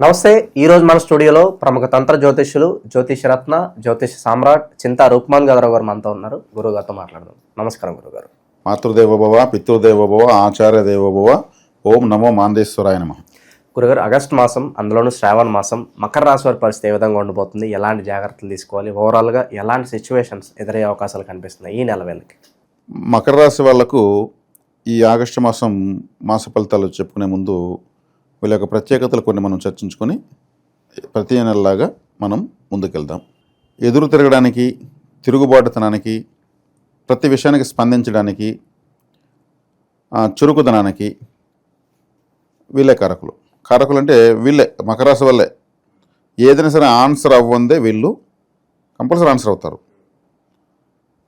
నమస్తే. ఈరోజు మన స్టూడియోలో ప్రముఖ తంత్ర జ్యోతిష్యులు జ్యోతిషరత్న జ్యోతిష సామ్రాట్ చింతా రూప్మాన్ గౌరవ్ గారు మనతో ఉన్నారు. గురువుగారితో మాట్లాడదాం. నమస్కారం గురుగారు. మాతృదేవోభవ, పితృదేవోభవ, ఆచార్య దేవోభవ. ఓం నమో మాందేశ్వరాయ నమః. గురుగారు, ఆగస్టు మాసం, అందులోనూ శ్రావణ మాసం, మకర రాశి వారి పరిస్థితి ఏ విధంగా ఉండబోతుంది, ఎలాంటి జాగ్రత్తలు తీసుకోవాలి, ఓవరాల్గా ఎలాంటి సిచ్యువేషన్స్ ఎదురయ్యే అవకాశాలు కనిపిస్తున్నాయి ఈ నెల వేళకి? మకర రాశి వాళ్లకు ఈ ఆగస్టు మాసం మాస ఫలితాలు చెప్పుకునే ముందు వీళ్ళ యొక్క ప్రత్యేకతలు కొన్ని మనం చర్చించుకొని ప్రతి నెలలాగా మనం ముందుకెళ్దాం. ఎదురు తిరగడానికి, తిరుగుబాటుతనానికి, ప్రతి విషయానికి స్పందించడానికి, చురుకుదనానికి వీళ్ళే కారకులు. కారకులు అంటే వీళ్ళే, మకర రాశి వల్లే. ఏదైనా సరే ఆన్సర్ అవ్వందే వీళ్ళు కంపల్సరీ ఆన్సర్ అవుతారు.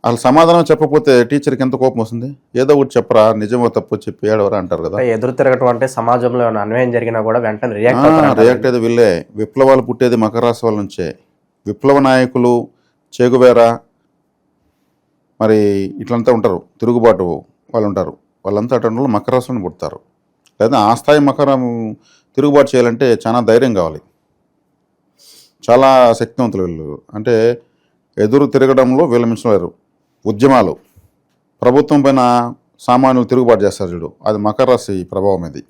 అసలు సమాధానం చెప్పకపోతే టీచర్కి ఎంత కోపం వస్తుంది. ఏదో ఒకటి చెప్పరా, నిజమో తప్పు చెప్పి ఏడవరా అంటారు కదా. ఎదురు తిరగటం అంటే సమాజంలో అన్యాయం జరిగినా కూడా వెంటనే రియాక్ట్ అయ్యేది వీళ్ళే. విప్లవాలు పుట్టేది మకర రాశి వాళ్ళ నుంచే. విప్లవ నాయకులు, చేగువేరా, మరి ఇట్లంతా ఉంటారు, తిరుగుబాటు వాళ్ళు ఉంటారు. వాళ్ళంతా అటువంటి మకర రాశిని పుడతారు. లేదా ఆ స్థాయి మకరం తిరుగుబాటు చేయాలంటే చాలా ధైర్యం కావాలి, చాలా శక్తివంతులు వీళ్ళు. అంటే ఎదురు తిరగడంలో వీళ్ళ మించలేరు. ఉద్యమాలు, ప్రభుత్వం పైన సామాన్యులు తిరుగుబాటు చేస్తారు చూడు, అది మకర రాశి ప్రభావం. ఇది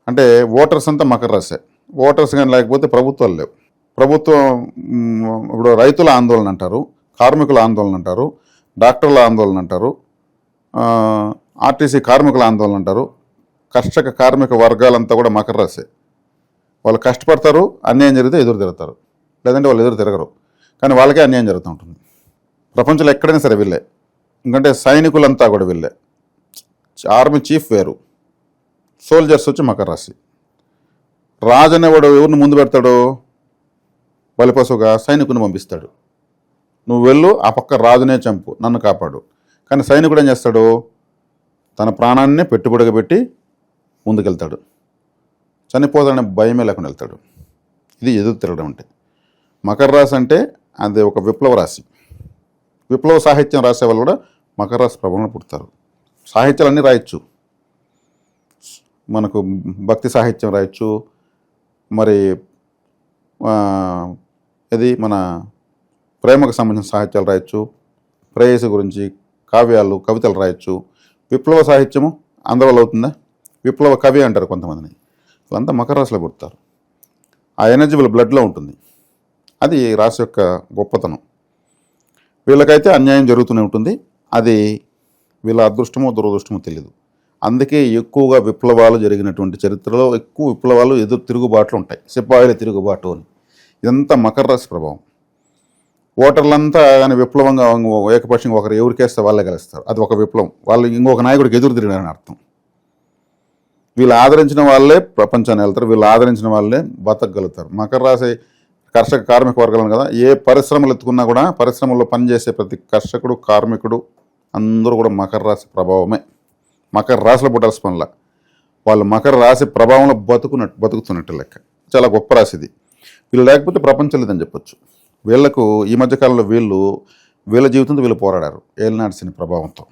అంటే ఓటర్స్ అంతా మకర రాశే. ఓటర్స్ కానీ లేకపోతే ప్రభుత్వాలు లేవు. ప్రభుత్వం ఇప్పుడు రైతుల ఆందోళన అంటారు, కార్మికుల ఆందోళన అంటారు, డాక్టర్ల ఆందోళన అంటారు, ఆర్టీసీ కార్మికుల ఆందోళన అంటారు. కర్షక కార్మిక వర్గాలంతా కూడా మకర రాశే. వాళ్ళు కష్టపడతారు, అన్యాయం జరిగితే ఎదురు తిరుగుతారు, లేదంటే వాళ్ళు ఎదురు తిరగరు. కానీ వాళ్ళకే అన్యాయం జరుగుతూ ఉంటుంది. ప్రపంచంలో ఎక్కడైనా సరే వీళ్ళే. ఎందుకంటే సైనికులంతా కూడా వీళ్ళే. ఆర్మీ చీఫ్ వేరు, సోల్జర్స్ వచ్చి మకర రాశి. రాజు అనేవాడు ఎవరిని ముందు పెడతాడు? బలిపశువుగా సైనికుని పంపిస్తాడు. నువ్వు వెళ్ళు, ఆ పక్క రాజునే చంపు, నన్ను కాపాడు. కానీ సైనికుడు ఏం చేస్తాడు? తన ప్రాణాన్నే పెట్టుబడిగా పెట్టి ముందుకెళ్తాడు. చనిపోతాడనే భయమే లేకుండా వెళ్తాడు. ఇది ఎదురు తిరగడం అంటే. మకర రాశి అంటే అది ఒక విప్లవ రాశి. విప్లవ సాహిత్యం రాసే వాళ్ళు కూడా మకర రాశి ప్రభావంలో పుడతారు. సాహిత్యాలన్నీ రాయొచ్చు, మనకు భక్తి సాహిత్యం రాయొచ్చు, మరి ఇది మన ప్రేమకు సంబంధించిన సాహిత్యాలు రాయొచ్చు, ప్రేయసి గురించి కావ్యాలు, కవితలు రాయొచ్చు. విప్లవ సాహిత్యము అందరిలో అవుతుందా? విప్లవ కవి అంటారు కొంతమందిని. వాళ్ళంతా మకర రాశిలో పుడతారు. ఆ ఎనర్జీ వీళ్ళ బ్లడ్లో ఉంటుంది. అది రాశి యొక్క గొప్పతనం. వీళ్ళకైతే అన్యాయం జరుగుతూనే ఉంటుంది. అది వీళ్ళ అదృష్టమో దురదృష్టమో తెలియదు. అందుకే ఎక్కువగా విప్లవాలు జరిగినటువంటి చరిత్రలో ఎక్కువ విప్లవాలు ఎదురు తిరుగుబాట్లు ఉంటాయి. సిపాయిల తిరుగుబాటు అని. ఇదంతా మకర రాశి ప్రభావం. ఓటర్లంతా కానీ విప్లవంగా ఏకపక్షంగా ఒకరు ఎవరికేస్తే వాళ్ళే గెలుస్తారు. అది ఒక విప్లవం. వాళ్ళు ఇంకొక నాయకుడికి ఎదురు తిరిగారని అర్థం. వీళ్ళు ఆదరించిన వాళ్ళే ప్రపంచాన్ని వెళ్తారు, వీళ్ళు ఆదరించిన వాళ్ళే బతకగలుగుతారు. మకర రాశి కర్షక కార్మిక వర్గాలను కదా. ఏ పరిశ్రమలు ఎత్తుకున్నా కూడా పరిశ్రమల్లో పనిచేసే ప్రతి కర్షకుడు, కార్మికుడు అందరూ కూడా మకర రాశి ప్రభావమే. మకర రాశిలో పుట్టాల్సిన పనుల వాళ్ళు మకర రాశి ప్రభావంలో బతుకుతున్నట్టు లెక్క. చాలా గొప్ప రాశి ఇది. వీళ్ళు లేకపోతే ప్రపంచం లేదని చెప్పొచ్చు. వీళ్లకు ఈ మధ్యకాలంలో వీళ్ళ జీవితంతో వీళ్ళు పోరాడారు ఏలినాటి శని ప్రభావంతో.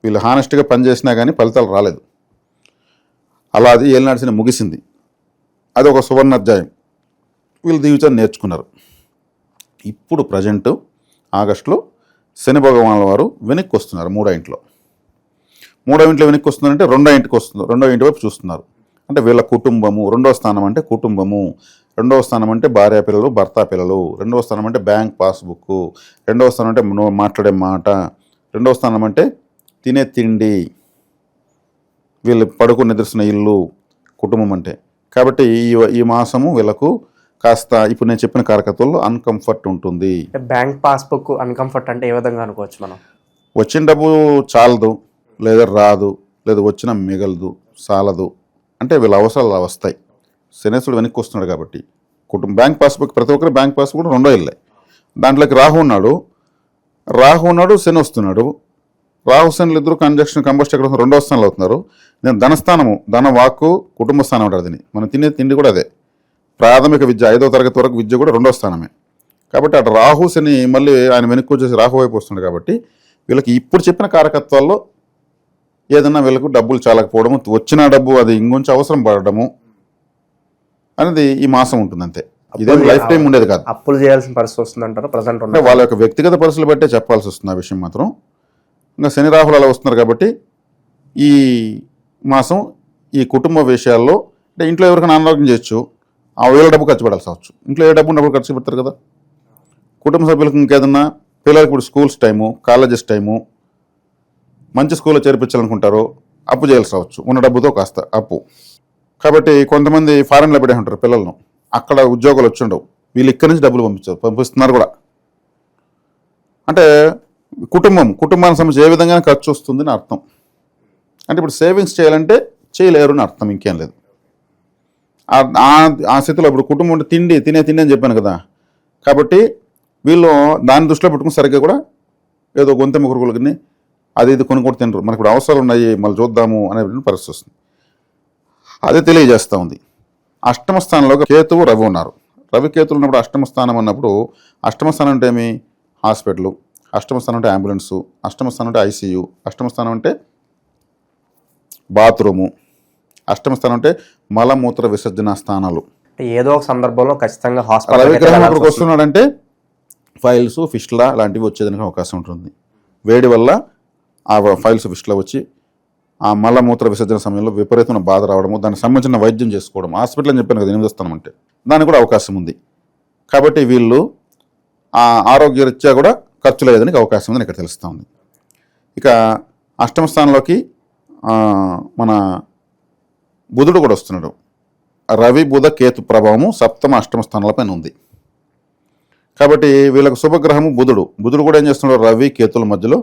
వీళ్ళు హానెస్ట్గా పనిచేసినా కానీ ఫలితాలు రాలేదు. అలా అది ఏలినాటి శని ముగిసింది. అది ఒక సువర్ణ అధ్యాయం. వీళ్ళు జీవితాన్ని నేర్చుకున్నారు. ఇప్పుడు ప్రజెంటు ఆగస్టులో శని భగవానుల వారు వెనక్కి వస్తున్నారు. మూడో ఇంట్లో వెనక్కి వస్తున్నారంటే రెండో ఇంటికి వస్తున్నారు. రెండో ఇంటి వైపు చూస్తున్నారు. అంటే వీళ్ళ కుటుంబము. రెండవ స్థానం అంటే కుటుంబము. రెండవ స్థానం అంటే భార్య పిల్లలు, భర్త పిల్లలు. రెండవ స్థానం అంటే బ్యాంక్ పాస్బుక్. రెండవ స్థానం అంటే మాట్లాడే మాట. రెండవ స్థానం అంటే తినే తిండి, వీళ్ళు పడుకుని నిద్రిస్తున్న ఇల్లు, కుటుంబం అంటే. కాబట్టి ఈ మాసము వీళ్ళకు కాస్త ఇప్పుడు నేను చెప్పిన కారకత్వంలో అన్కంఫర్ట్ ఉంటుంది. బ్యాంక్ పాస్బుక్ అన్కంఫర్ట్ అంటే ఏ విధంగా అనుకోవచ్చు మనం? వచ్చిన డబ్బు చాలదు, లేదా రాదు, లేదా వచ్చిన మిగలదు, చాలదు అంటే వీళ్ళ అవసరాలు వస్తాయి. శనేశ్వరుడు వెనక్కి వస్తున్నాడు కాబట్టి బ్యాంక్ పాస్బుక్, ప్రతి ఒక్కరి బ్యాంక్ పాస్బుక్ కూడా రెండో ఇల్లే. దాంట్లోకి రాహు ఉన్నాడు, శని వస్తున్నాడు. రాహు శనులు ఇద్దరు కంబస్ట్ ఎక్కడ రెండో స్థానంలో అవుతున్నారు. నేను ధనస్థానము, ధన వాక్కు, కుటుంబ స్థానం అంటారు దీన్ని. మనం తినే తిండి కూడా అదే. ప్రాథమిక విద్య 5వ తరగతి వరకు విద్య కూడా రెండో స్థానమే. కాబట్టి అటు రాహు శని మళ్ళీ ఆయన వెనక్కి వచ్చేసి రాహు వైపు వస్తున్నాడు. కాబట్టి వీళ్ళకి ఇప్పుడు చెప్పిన కారకత్వాల్లో ఏదన్నా వీళ్ళకు డబ్బులు చాలకపోవడము, వచ్చిన డబ్బు అది ఇంకొంచెం అవసరం పడడము, అనేది ఈ మాసం ఉంటుంది అంతే. ఇదేం లైఫ్ టైం ఉండేది కాదు. అప్పులు చేయాల్సిన పరిస్థితి వస్తుందంటారు ప్రజెంట్ అంటే వాళ్ళ యొక్క వ్యక్తిగత పరిస్థితులు బట్టే చెప్పాల్సి వస్తుంది ఆ విషయం మాత్రం. ఇంకా శని రాహులు అలా వస్తున్నారు కాబట్టి ఈ మాసం ఈ కుటుంబ విషయాల్లో అంటే ఇంట్లో ఎవరికైనా అనారోగ్యం చేయొచ్చు, ఆ వేల డబ్బు ఖర్చు పెడాల్సి అవచ్చు. ఇంట్లో ఏ డబ్బు ఉన్నప్పుడు ఖర్చు పెడతారు కదా. కుటుంబ సభ్యులకు ఇంకేదన్నా పిల్లలకి ఇప్పుడు స్కూల్స్ టైము, కాలేజెస్ టైము, మంచి స్కూల్లో చేర్పించాలనుకుంటారు, అప్పు చేయాల్సి రావచ్చు, ఉన్న డబ్బుతో కాస్త అప్పు. కాబట్టి కొంతమంది ఫారెన్లో పెట్టే ఉంటారు పిల్లలను, అక్కడ ఉద్యోగాలు వచ్చి ఉండవు, వీళ్ళు ఇక్కడి నుంచి డబ్బులు పంపిస్తున్నారు కూడా. అంటే కుటుంబానికి సంబంధించి ఏ విధంగా ఖర్చు వస్తుందని అర్థం. అంటే ఇప్పుడు సేవింగ్స్ చేయాలంటే చేయలేరు అని అర్థం, ఇంకేం లేదు. ఆ స్థితిలో ఇప్పుడు కుటుంబం అంటే తినే అని చెప్పాను కదా. కాబట్టి వీళ్ళు దాన్ని దృష్టిలో పెట్టుకుని సరిగ్గా కూడా ఏదో గొంతెమ్మ కురుకులకి అది ఇది కొనుక్కొని తినరు. మనకి ఇప్పుడు అవసరాలు ఉన్నాయి, మళ్ళీ చూద్దాము అనే పరిస్థితి వస్తుంది. అదే తెలియజేస్తూ ఉంది. అష్టమ స్థానంలో కేతువు రవి ఉన్నారు. రవి కేతులు ఉన్నప్పుడు అష్టమ స్థానం అన్నప్పుడు అష్టమ స్థానం అంటే ఏమి? హాస్పిటల్, అష్టమ స్థానం అంటే అంబులెన్సు, అష్టమ స్థానం అంటే ఐసీయూ, అష్టమ స్థానం అంటే బాత్రూము, అష్టమ స్థానం అంటే మలమూత్ర విసర్జన స్థానాలు. ఏదో ఒక సందర్భంలో ఖచ్చితంగా రవి హాస్పిటల్ గ్రహం అక్కడికి వస్తున్నాడంటే ఫైల్స్ ఫిస్టులా లాంటివి వచ్చేదానికి అవకాశం ఉంటుంది. వేడి వల్ల ఆ ఫైల్స్ ఫిస్టులా వచ్చి ఆ మలమూత్ర విసర్జన సమయంలో విపరీతమైన బాధ రావడము, దానికి సంబంధించిన వైద్యం చేసుకోవడం, హాస్పిటల్ అని చెప్పాను కదా 8వ స్థానం అంటే, దానికి కూడా అవకాశం ఉంది. కాబట్టి వీళ్ళు ఆ ఆరోగ్యరీత్యా కూడా ఖర్చు లేదానికి అవకాశం ఉందని ఇక్కడ తెలుస్తూ ఉంది. ఇక అష్టమ స్థానంలోకి మన బుధుడు కూడా వస్తున్నాడు. రవి బుధ కేతు ప్రభావము సప్తమ అష్టమ స్థానాలపైన ఉంది. కాబట్టి వీళ్ళకు శుభగ్రహము బుధుడు కూడా ఏం చేస్తున్నాడు? రవి కేతుల మధ్యలో.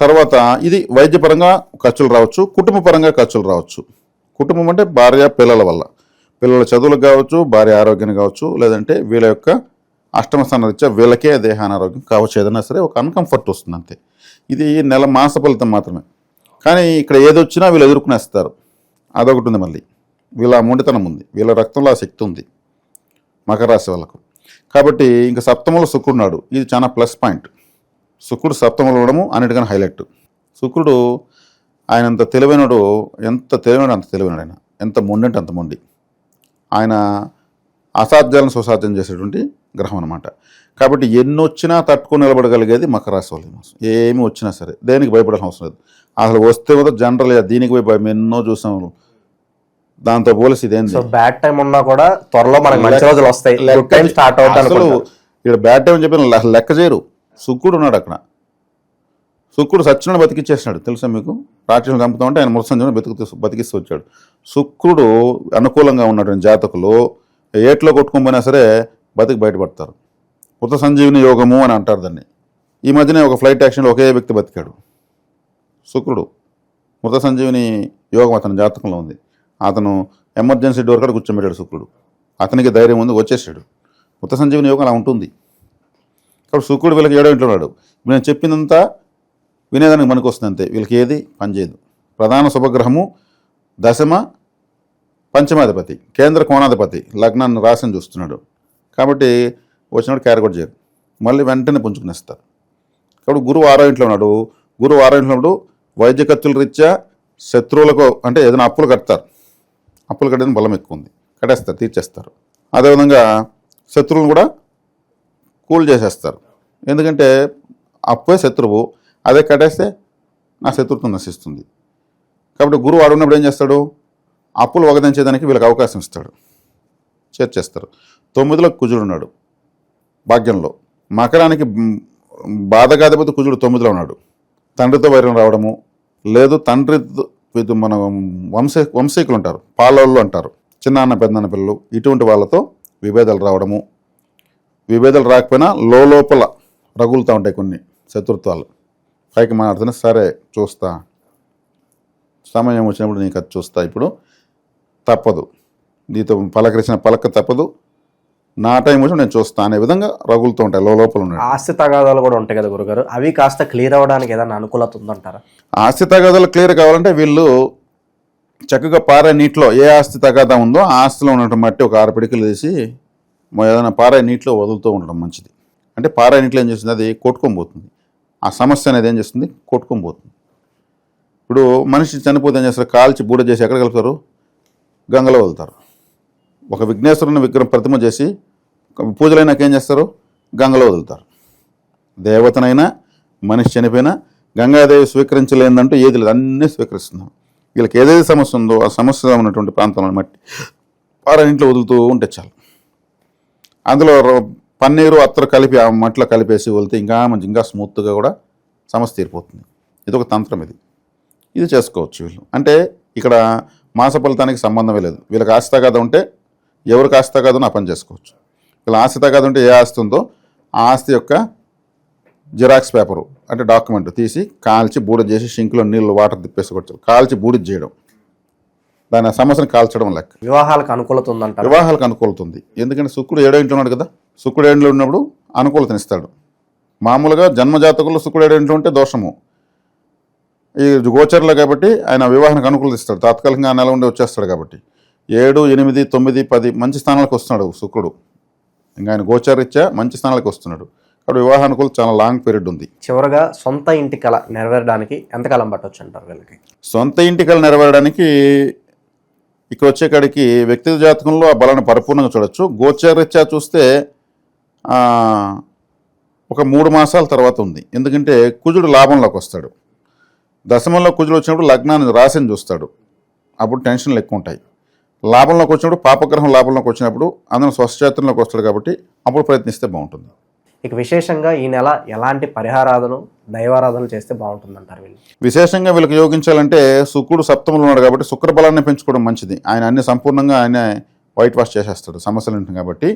తర్వాత ఇది వైద్యపరంగా ఖర్చులు రావచ్చు, కుటుంబ పరంగా ఖర్చులు రావచ్చు. కుటుంబం అంటే భార్య పిల్లల వల్ల, పిల్లల చదువులకు కావచ్చు, భార్య ఆరోగ్యానికి కావచ్చు, లేదంటే వీళ్ళ యొక్క అష్టమ స్థానం రీత్యా వీళ్ళకే దేహ అనారోగ్యం కావచ్చు, ఏదైనా సరే ఒక అన్కంఫర్ట్ వస్తుంది అంతే. ఇది నెల మాస ఫలితం మాత్రమే. కానీ ఇక్కడ ఏదొచ్చినా వీళ్ళు ఎదుర్కొనేస్తారు, అదొకటి ఉంది. మళ్ళీ వీళ్ళ మొండితనం ఉంది, వీళ్ళ రక్తంలో ఆ శక్తి ఉంది మకర రాశి వాళ్ళకు. కాబట్టి ఇంకా సప్తమంలో శుక్రుడు ఉన్నాడు, ఇది చాలా ప్లస్ పాయింట్. శుక్రుడు సప్తమంలో ఉండడము అన్నిటికన్నా హైలైట్. శుక్రుడు ఆయన అంత తెలివైనడు, ఎంత తెలివైనడు అంత తెలివైనడు, ఆయన ఎంత మొండి అంటే అంత మొండి. ఆయన అసాధ్యాలను సుసాధ్యం చేసేటువంటి గ్రహం అనమాట. కాబట్టి ఎన్ని వచ్చినా తట్టుకొని నిలబడగలిగేది మకర రాశి వాళ్ళు. ఏమి వచ్చినా సరే దేనికి భయపడాల్సిన అవసరం లేదు. అసలు వస్తే కూడా జనరల్గా దీనికి పోయి భయం ఎన్నో చూసాం. దాంతో పోలిసి ఇదేంది, బ్యాడ్ టైం ఉన్నా కూడా త్వరలో మనకి మంచి రోజులు వస్తాయి, స్టార్ట్ అవుతాయి. అసలు ఇక్కడ బ్యాడ్ టైం అని చెప్పి లెక్క చేయరు. శుక్రుడు ఉన్నాడు అక్కడ, శుక్రుడు సచ్చినాడు బతికిచ్చేసినాడు. తెలుసా మీకు? రాక్షసులు చంపుతామంటే ఆయన మృత్సంజను బతికిస్తూ వచ్చాడు. శుక్రుడు అనుకూలంగా ఉన్నటువంటి జాతకులు ఏట్లో కొట్టుకోపోయినా సరే బతికి బయటపడతారు. కృత సంజీవిని యోగము అని అంటారు దాన్ని. ఈ మధ్యనే ఒక ఫ్లైట్ యాక్సిడెంట్లో ఒకే వ్యక్తి బతికాడు. శుక్రుడు మృత సంజీవిని యోగం అతని జాతకంలో ఉంది. అతను ఎమర్జెన్సీ డోర్ కాడ కూర్చోబెట్టాడు శుక్రుడు. అతనికి ధైర్యం ఉంది, వచ్చేసాడు. మృత సంజీవిని యోగం అలా ఉంటుంది. కాబట్టి శుక్రుడు వీళ్ళకి 7వ ఇంట్లో ఉన్నాడు. నేను చెప్పిందంతా వినేదానికి మనకు వస్తుంది అంతే, వీళ్ళకి ఏది పనిచేయదు. ప్రధాన శుభగ్రహము దశమ పంచమాధిపతి, కేంద్ర కోణాధిపతి, లగ్నాన్ని రాశిని చూస్తున్నాడు. కాబట్టి వచ్చినప్పుడు క్యారీ కూడా చేయరు, మళ్ళీ వెంటనే పుంజుకునేస్తారు. కాబట్టి గురువు 6వ ఇంట్లో ఉన్నాడు. గురువు 6వ ఇంట్లో ఉన్నప్పుడు వైద్య ఖర్చుల రీత్యా శత్రువులకు అంటే ఏదైనా అప్పులు కడతారు. అప్పులు కట్టేది బలం ఎక్కువ ఉంది, కట్టేస్తారు, తీర్చేస్తారు. అదేవిధంగా శత్రువులను కూడా కూల్ చేసేస్తారు. ఎందుకంటే అప్పే శత్రువు, అదే కట్టేస్తే నా శత్రుత్వం నశిస్తుంది. కాబట్టి గురువు ఆడున్నప్పుడు ఏం చేస్తాడు? అప్పులు వగదించేదానికి వీళ్ళకి అవకాశం ఇస్తాడు, చేర్చేస్తారు. 9లో కుజుడు ఉన్నాడు భాగ్యంలో. మకరానికి బాధగాధిపతి కుజుడు 9లో ఉన్నాడు. తండ్రితో వైరం రావడము, లేదు తండ్రి మన వంశీకులు ఉంటారు, పాలోళ్ళు అంటారు, చిన్నాన్న పెద్దన్న పిల్లలు, ఇటువంటి వాళ్ళతో విభేదాలు రావడము. విభేదాలు రాకపోయినా లోపల రగులుతూ ఉంటాయి కొన్ని శత్రుత్వాలు. పైకి మాట్లాడుతున్నా సరే చూస్తా, సమయం వచ్చినప్పుడు నీకు అది చూస్తా, ఇప్పుడు తప్పదు, నీతో పలకరించిన పలక తప్పదు, నా టైం వచ్చి నేను చూస్తా అనే విధంగా రగులుతూ ఉంటాయి లోపల ఉన్నాయి. ఆస్తి తగాదాలు కూడా ఉంటాయి కదా గురుగారు, అవి కాస్త క్లియర్ అవ్వడానికి ఏదైనా అనుకూలత ఉందంటారా? ఆస్తి తగాదాలు క్లియర్ కావాలంటే వీళ్ళు చక్కగా పారే నీటిలో ఏ ఆస్తి తగాదా ఉందో ఆ ఆస్తిలో ఉన్నటువంటి మట్టి ఒక 6 పిడికలు వేసి ఏదైనా పారే నీటిలో వదులుతూ ఉండడం మంచిది. అంటే పారే నీటిలో ఏం చేస్తుంది, అది కొట్టుకొని పోతుంది. ఆ సమస్య అనేది ఏం చేస్తుంది, కొట్టుకొని పోతుంది. ఇప్పుడు మనిషి చనిపోతే ఏం చేస్తారు, కాల్చి బూడ చేసి ఎక్కడ కలుపుతారు, గంగలో వదులుతారు. ఒక విఘ్నేశ్వరుని విగ్రహం ప్రతిమ చేసి పూజలైనాక ఏం చేస్తారు? గంగలో వదులుతారు. దేవతనైనా మనిషి చనిపోయినా గంగాదేవి స్వీకరించలేదంటూ ఏది లేదు, అన్నీ స్వీకరిస్తున్నాం. వీళ్ళకి ఏదైతే సమస్య ఉందో ఆ సమస్య ఉన్నటువంటి ప్రాంతంలో మట్టి వారి ఇంట్లో వదులుతూ ఉంటే చాలు. అందులో పన్నీరు అత్తరు కలిపి ఆ మట్టిలో కలిపేసి వదిలితే ఇంకా మంచి ఇంకా స్మూత్గా కూడా సమస్య తీరిపోతుంది. ఇది ఒక తంత్రం. ఇది చేసుకోవచ్చు వీళ్ళు. అంటే ఇక్కడ మాస ఫలితానికి సంబంధమే లేదు. వీళ్ళకి ఆస్తి తగాద ఉంటే ఎవరికి ఆస్తి తగాదో ఆ పని చేసుకోవచ్చు. వీళ్ళ ఆస్తి తగాద ఉంటే ఏ ఆస్తి ఉందో ఆ ఆస్తి యొక్క జిరాక్స్ పేపరు అంటే డాక్యుమెంట్ తీసి కాల్చి బూడిద చేసి షింక్లో నీళ్ళు వాటర్ తిప్పేసి కొట్టాలి. కాల్చి బూడిద చేయడం, దాని ఆ సమస్యను కాల్చడం లెక్క. వివాహాలకు అనుకూలత ఉందంటారు. వివాహాలకు అనుకూలతుంది. ఎందుకంటే శుక్రుడు 7వ ఇంట్లో ఉన్నాడు కదా. శుక్రుడు 7 ఇంట్లో ఉన్నప్పుడు అనుకూలతనిస్తాడు. మామూలుగా జన్మజాతకుల్లో శుక్రుడు 7వ ఇంట్లో ఉంటే దోషము. ఈ గోచర్లో కాబట్టి ఆయన వివాహానికి అనుకూలత ఇస్తాడు. తాత్కాలికంగా ఆ నెల ఉండి వచ్చేస్తాడు కాబట్టి 7, 8, 9, 10 మంచి స్థానాలకు వస్తున్నాడు శుక్రుడు. ఇంకా ఆయన గోచరీత్యా మంచి స్థానాలకు వస్తున్నాడు. కాబట్టి వివాహానుకూలత చాలా లాంగ్ పీరియడ్ ఉంది. చివరగా సొంత ఇంటి కళ నెరవేరడానికి ఎంతకాలం పట్టవచ్చు అంటారు వీళ్ళకి? సొంత ఇంటి కళ నెరవేరడానికి ఇక్కడ వచ్చేకాడికి వ్యక్తిగత జాతకంలో ఆ బలాన్ని పరిపూర్ణంగా చూడొచ్చు. గోచరీత్యా చూస్తే ఒక 3 మాసాల తర్వాత ఉంది. ఎందుకంటే కుజుడు లాభంలోకి వస్తాడు. దశమంలో కుజుడు వచ్చినప్పుడు లగ్నాన్ని రాశిని చూస్తాడు. అప్పుడు టెన్షన్లు ఎక్కువ ఉంటాయి. లాభంలోకి వచ్చినప్పుడు పాపగ్రహం లాభంలోకి వచ్చినప్పుడు అందరం స్వస్థచేతనంలోకి వస్తాడు కాబట్టి అప్పుడు ప్రయత్నిస్తే బాగుంటుంది. ఇక విశేషంగా ఈ నెల ఎలాంటి పరిహారాధన దైవారాధన చేస్తే బాగుంటుందంటారు వీళ్ళు? విశేషంగా వీళ్ళకి యోగించాలంటే శుక్రుడు సప్తమంలో ఉన్నాడు కాబట్టి శుక్ర బలాన్ని పెంచుకోవడం మంచిది. ఆయన అన్ని సంపూర్ణంగా ఆయన వైట్ వాష్ చేసేస్తాడు సమస్యలు ఉంటుంది కాబట్టి.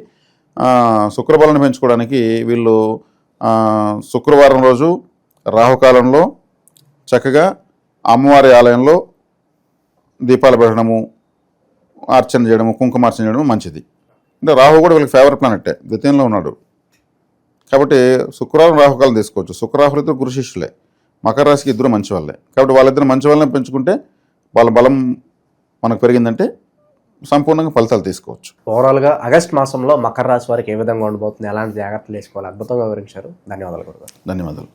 శుక్రబలాన్ని పెంచుకోవడానికి వీళ్ళు శుక్రవారం రోజు రాహుకాలంలో చక్కగా అమ్మవారి ఆలయంలో దీపాలు పెట్టడము, అర్చన చేయడము, కుంకుమార్చన చేయడము మంచిది. అంటే రాహు కూడా వీళ్ళకి ఫేవరెట్ ప్లానెట్టే, ద్వితీయంలో ఉన్నాడు కాబట్టి శుక్రవారం రాహుకాలం తీసుకోవచ్చు. శుక్రరాహులు ఇద్దరు గురు శిష్యులే, మకర రాశికి ఇద్దరు మంచి వాళ్ళే. కాబట్టి వాళ్ళిద్దరు మంచి వాళ్ళని పెంచుకుంటే వాళ్ళ బలం మనకు పెరిగిందంటే సంపూర్ణంగా ఫలితాలు తీసుకోవచ్చు. ఓవరాల్గా ఆగస్ట్ మాసంలో మకర రాశి వారికి ఏ విధంగా ఉండబోతుంది, ఎలాంటి జాగ్రత్తలు తీసుకోవాలి, అద్భుతంగా వివరించారు. ధన్యవాదాలు గురుగారు. ధన్యవాదాలు.